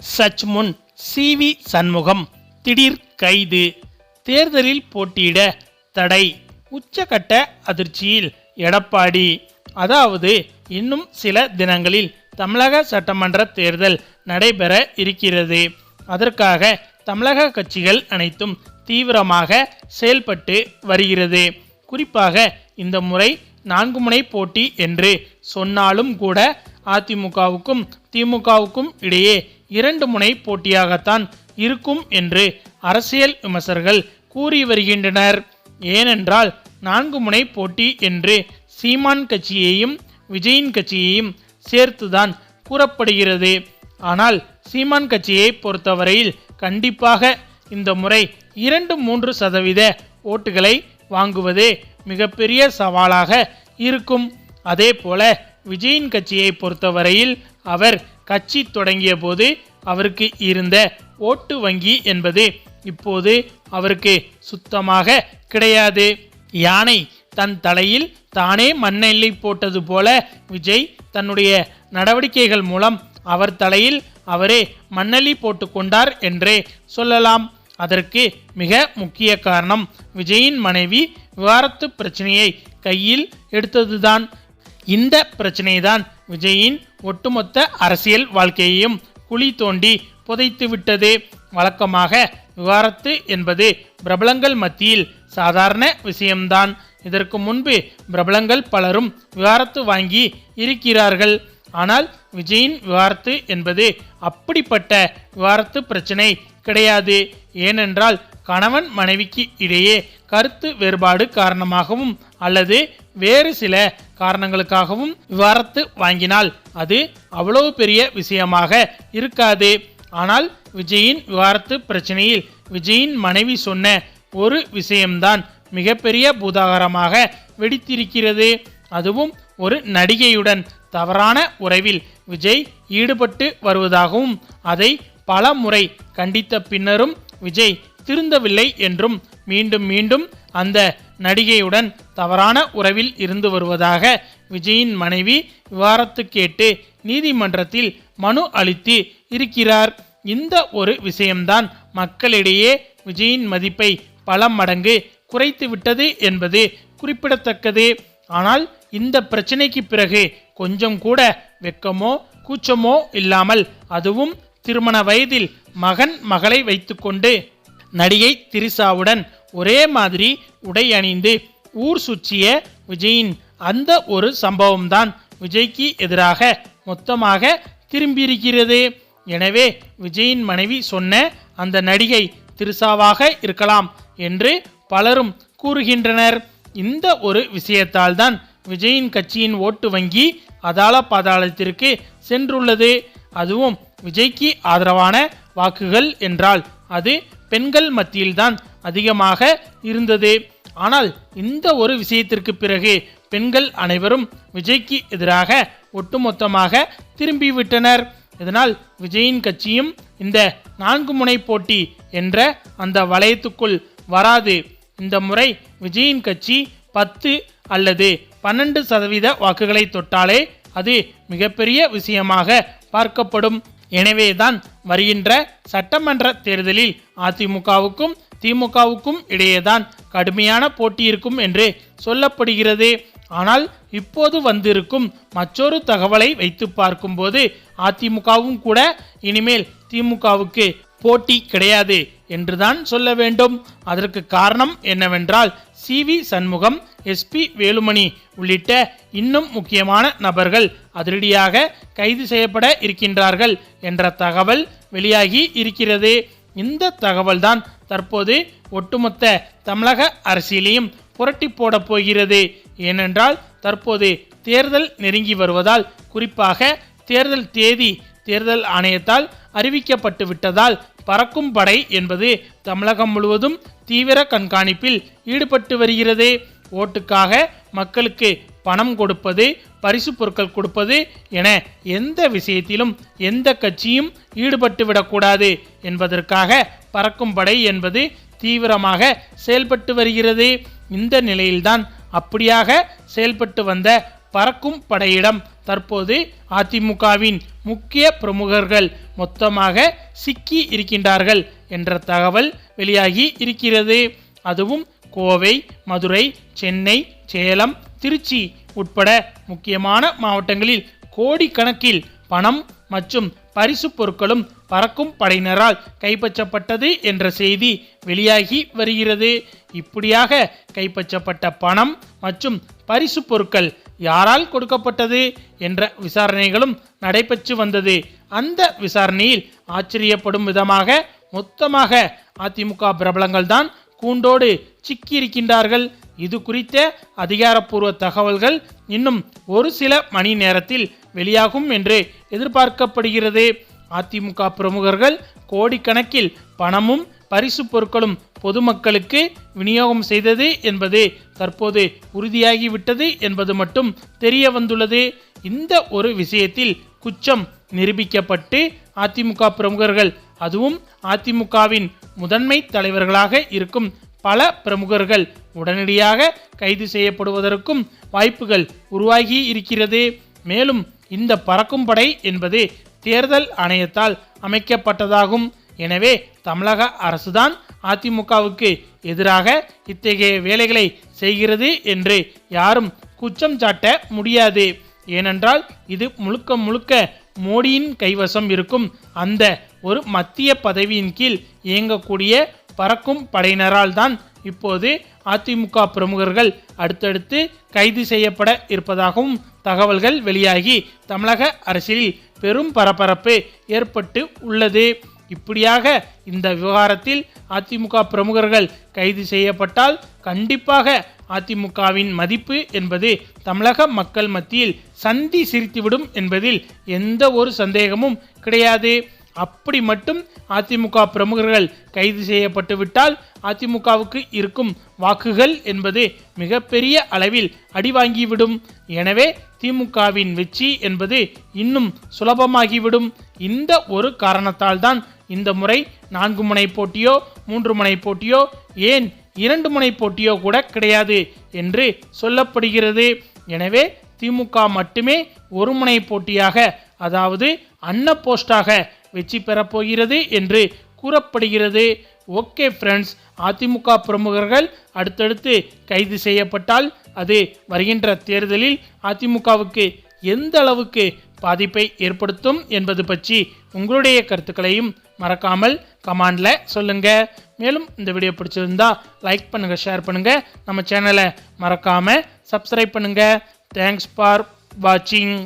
சற்று முன் CV சண்முகம் திடீர் கைது, தேர்தலில் போட்டியிட தடை, உச்சகட்ட அதிர்ச்சியில் எடப்பாடி. அதாவது இன்னும் சில தினங்களில் தமிழக சட்டமன்ற தேர்தல் நடைபெற இருக்கிறது. அதற்காக தமிழக கட்சிகள் அனைத்தும் தீவிரமாக செயல்பட்டு வருகிறது. குறிப்பாக இந்த முறை 4 முனை போட்டி என்று சொன்னாலும் கூட அதிமுகவுக்கும் திமுகவுக்கும் இடையே 2 முனை போட்டியாகத்தான் இருக்கும் என்று அரசியல் விமர்சகர்கள் கூறி வருகின்றனர். ஏனென்றால் 4 முனை போட்டி என்று சீமான் கட்சியையும் விஜயின் கட்சியையும் சேர்த்துதான் கூறப்படுகிறது. ஆனால் சீமான் கட்சியை பொறுத்தவரையில் கண்டிப்பாக இந்த முறை 2-3% ஓட்டுகளை வாங்குவதே மிகப்பெரிய சவாலாக இருக்கும். அதே போல விஜயின் கட்சியை பொறுத்தவரையில் அவர் கட்சி தொடங்கிய போது அவருக்கு இருந்த ஓட்டு வங்கி என்பது இப்போது அவருக்கு சுத்தமாக கிடையாது. யானை தன் தலையில் தானே மண்ணெல்லி போட்டது போல விஜய் தன்னுடைய நடவடிக்கைகள் மூலம் அவர் தலையில் அவரே மண்ணெல்லி போட்டு கொண்டார் என்றே சொல்லலாம். அதற்கு மிக முக்கிய காரணம் விஜயின் மனைவி விவாகரத்து பிரச்சனையை கையில் எடுத்ததுதான். இந்த பிரச்சனைதான் விஜயின் ஒட்டுமொத்த அரசியல் வாழ்க்கையையும் குழி தோண்டி புதைத்து விட்டது. வழக்கமாக விவாகரத்து என்பது பிரபலங்கள் மத்தியில் சாதாரண விஷயம்தான். இதற்கு முன்பு பிரபலங்கள் பலரும் விவாகரத்து வாங்கி இருக்கிறார்கள். ஆனால் விஜயின் விவாகரத்து என்பது அப்படிப்பட்ட விவாகரத்து பிரச்சனை கிடையாது. ஏனென்றால் கணவன் மனைவிக்கு இடையே கருத்து வேறுபாடு காரணமாகவும் அல்லது வேறு சில காரணங்களுக்காகவும் விவாகரத்து வாங்கினால் அது அவ்வளவு பெரிய விஷயமாக இருக்காது. ஆனால் விஜயின் விவாகரத்து பிரச்சனையில் விஜயின் மனைவி சொன்ன ஒரு விஷயம்தான் மிகப்பெரிய பூதாகரமாக வெடித்திருக்கிறது. அதுவும் ஒரு நடிகையுடன் தவறான உறவில் விஜய் ஈடுபட்டு வருவதாகவும் அதை பல முறை கண்டித்த பின்னரும் விஜய் திருந்தவில்லை என்றும் மீண்டும் மீண்டும் அந்த நடிகையுடன் தவறான உறவில் இருந்து வருவதாக விஜயின் மனைவி விவாகரத்து கேட்டு நீதிமன்றத்தில் மனு அளித்து இருக்கிறார். இந்த ஒரு விஷயம்தான் மக்களிடையே விஜயின் மதிப்பை பல மடங்கு குறைத்து விட்டது என்பது குறிப்பிடத்தக்கது. ஆனால் இந்த பிரச்சனைக்கு பிறகு கொஞ்சம் கூட வெட்கமோ கூச்சமோ இல்லாமல், அதுவும் திருமண வயதில் மகன் மகளை வைத்துக்கொண்டு நடிகை திரிசாவுடன் ஒரே மாதிரி உடை அணிந்து ஊர் சுற்றிய விஜயின் அந்த ஒரு சம்பவம்தான் விஜய்க்கு எதிராக மொத்தமாக திரும்பியிருக்கிறது. எனவே விஜயின் மனைவி சொன்ன அந்த நடிகை திரிசாவாக இருக்கலாம் என்று பலரும் கூறுகின்றனர். இந்த ஒரு விஷயத்தால் தான் விஜயின் கட்சியின் ஓட்டு வங்கி அதாள பாதாளத்திற்கு சென்றுள்ளது. அதுவும் விஜய்க்கு ஆதரவான வாக்குகள் என்றால் அது பெண்கள் மத்தியில்தான் அதிகமாக இருந்தது. ஆனால் இந்த ஒரு விஷயத்திற்கு பிறகு பெண்கள் அனைவரும் விஜய்க்கு எதிராக ஒட்டுமொத்தமாக திரும்பிவிட்டனர். இதனால் விஜயின் கட்சியும் இந்த 4 முனை போட்டி என்ற அந்த வளையத்துக்குள் வராது. இந்த முறை விஜயின் கட்சி 10 அல்லது 12% வாக்குகளை தொட்டாலே அது மிகப்பெரிய விஷயமாக பார்க்கப்படும். எனவேதான் வருகின்ற சட்டமன்ற தேர்தலில் அதிமுகவுக்கும் திமுகவுக்கும் இடையேதான் கடுமையான போட்டி இருக்கும் என்று சொல்லப்படுகிறது. ஆனால் இப்போது வந்திருக்கும் மற்றொரு தகவலை வைத்து பார்க்கும்போது அதிமுகவும் கூட இனிமேல் திமுகவுக்கு போட்டி கிடையாது என்றுதான் சொல்ல வேண்டும். அதற்கு காரணம் என்னவென்றால் CV சண்முகம், SP வேலுமணி உள்ளிட்ட இன்னும் முக்கியமான நபர்கள் அதிரடியாக கைது செய்யப்பட இருக்கின்றார்கள் என்ற தகவல் வெளியாகி இருக்கிறது. இந்த தகவல் தான் தற்போது ஒட்டுமொத்த தமிழக அரசியலையும் புரட்டி போட போகிறது. ஏனென்றால் தற்போது தேர்தல் நெருங்கி வருவதால், குறிப்பாக தேர்தல் தேதி தேர்தல் ஆணையத்தால் அறிவிக்கப்பட்டு விட்டதால் பறக்கும் படை என்பது தமிழகம் முழுவதும் தீவிர கண்காணிப்பில் ஈடுபட்டு வருகிறது. ஓட்டுக்காக மக்களுக்கு பணம் கொடுப்பது, பரிசு பொருட்கள் கொடுப்பது என எந்த விஷயத்திலும் எந்த கட்சியும் ஈடுபட்டு விடக்கூடாது என்பதற்காக பறக்கும் படை என்பது தீவிரமாக செயல்பட்டு வருகிறது. இந்த நிலையில்தான் அப்படியாக செயல்பட்டு வந்த பறக்கும் படையிடம் தற்போது அதிமுகவின் முக்கிய பிரமுகர்கள் மொத்தமாக சிக்கி இருக்கின்றார்கள் என்ற தகவல் வெளியாகி இருக்கிறது. அதுவும் கோவை, மதுரை, சென்னை, சேலம், திருச்சி உட்பட முக்கியமான மாவட்டங்களில் கோடிக்கணக்கில் பணம் மற்றும் பரிசு பொருட்களும் பறக்கும் படையினரால் கைப்பற்றப்பட்டது என்ற செய்தி வெளியாகி வருகிறது. இப்படியாக கைப்பற்றப்பட்ட பணம் மற்றும் பரிசு பொருட்கள் யாரால் கொடுக்கப்பட்டது என்ற விசாரணைகளும் நடைபெற்று வந்தது. அந்த விசாரணையில் ஆச்சரியப்படும் விதமாக மொத்தமாக அதிமுக பிரபலங்கள் தான் கூண்டோடு சிக்கியிருக்கின்றார்கள். இது குறித்த அதிகாரப்பூர்வ தகவல்கள் இன்னும் ஒரு சில மணி நேரத்தில் வெளியாகும் என்று எதிர்பார்க்கப்படுகிறது. அதிமுக பிரமுகர்கள் கோடிக்கணக்கில் பணமும் பரிசு பொருட்களும் பொதுமக்களுக்கு விநியோகம் செய்தது என்பது தற்போது உறுதியாகிவிட்டது என்பது மட்டும் தெரிய வந்துள்ளது. இந்த ஒரு விஷயத்தில் குற்றம் நிரூபிக்கப்பட்டு அதிமுக பிரமுகர்கள், அதுவும் அதிமுகவின் முதன்மை தலைவர்களாக இருக்கும் பல பிரமுகர்கள் உடனடியாக கைது செய்யப்படுவதற்கும் வாய்ப்புகள் உருவாகி இருக்கிறது. மேலும் இந்த பறக்கும் படை என்பது தேர்தல் ஆணையத்தால் அமைக்கப்பட்டதாகும். எனவே தமிழக அரசுதான் அதிமுகவுக்கு எதிராக இத்தகைய வேலைகளை செய்கிறது என்று யாரும் குற்றம் சாட்ட முடியாது. ஏனென்றால் இது முழுக்க முழுக்க மோடியின் கைவசம் இருக்கும் அந்த ஒரு மத்திய பதவியின் கீழ் இயங்கக்கூடிய பறக்கும் படையினரால் தான் இப்போது அதிமுக பிரமுகர்கள் அடுத்தடுத்து கைது செய்யப்பட இருப்பதாகவும் தகவல்கள் வெளியாகி தமிழக அரசியலில் பெரும் பரபரப்பு ஏற்பட்டு உள்ளது. இப்படியாக இந்த விவகாரத்தில் அதிமுக பிரமுகர்கள் கைது செய்யப்பட்டால் கண்டிப்பாக அதிமுகவின் மதிப்பு என்பது தமிழக மக்கள் மத்தியில் சந்தி சிரித்துவிடும் என்பதில் எந்த ஒரு சந்தேகமும் கிடையாது. அப்படி மட்டும் அதிமுக பிரமுகர்கள் கைது செய்யப்பட்டு விட்டால் அதிமுகவுக்கு இருக்கும் வாக்குகள் என்பது மிகப்பெரிய அளவில் அடிவாங்கிவிடும். எனவே திமுகவின் வெற்றி என்பது இன்னும் சுலபமாகிவிடும். இந்த ஒரு காரணத்தால் தான் இந்த முறை 4 முனை போட்டியோ 3 முனை போட்டியோ ஏன் 2 முனை போட்டியோ கூட கிடையாது என்று சொல்லப்படுகிறது. எனவே திமுக மட்டுமே ஒரு முனை போட்டியாக, அதாவது அன்ன போஸ்டாக வெற்றி பெறப்போகிறது என்று கூறப்படுகிறது. ஓகே ஃப்ரெண்ட்ஸ், அதிமுக பிரமுகர்கள் அடுத்தடுத்து கைது செய்யப்பட்டால் அது வருகின்ற தேர்தலில் அதிமுகவுக்கு எந்த அளவுக்கு பாதிப்பை ஏற்படுத்தும் என்பது பற்றி உங்களுடைய கருத்துக்களையும் மறக்காமல் கமெண்ட்ல சொல்லுங்க. மேலும் இந்த வீடியோ பிடிச்சிருந்தா லைக் பண்ணுங்க, ஷேர் பண்ணுங்க, நம்ம சேனலை மறக்காம சப்ஸ்கிரைப் பண்ணுங்க. தேங்க்ஸ் ஃபார் வாட்சிங்.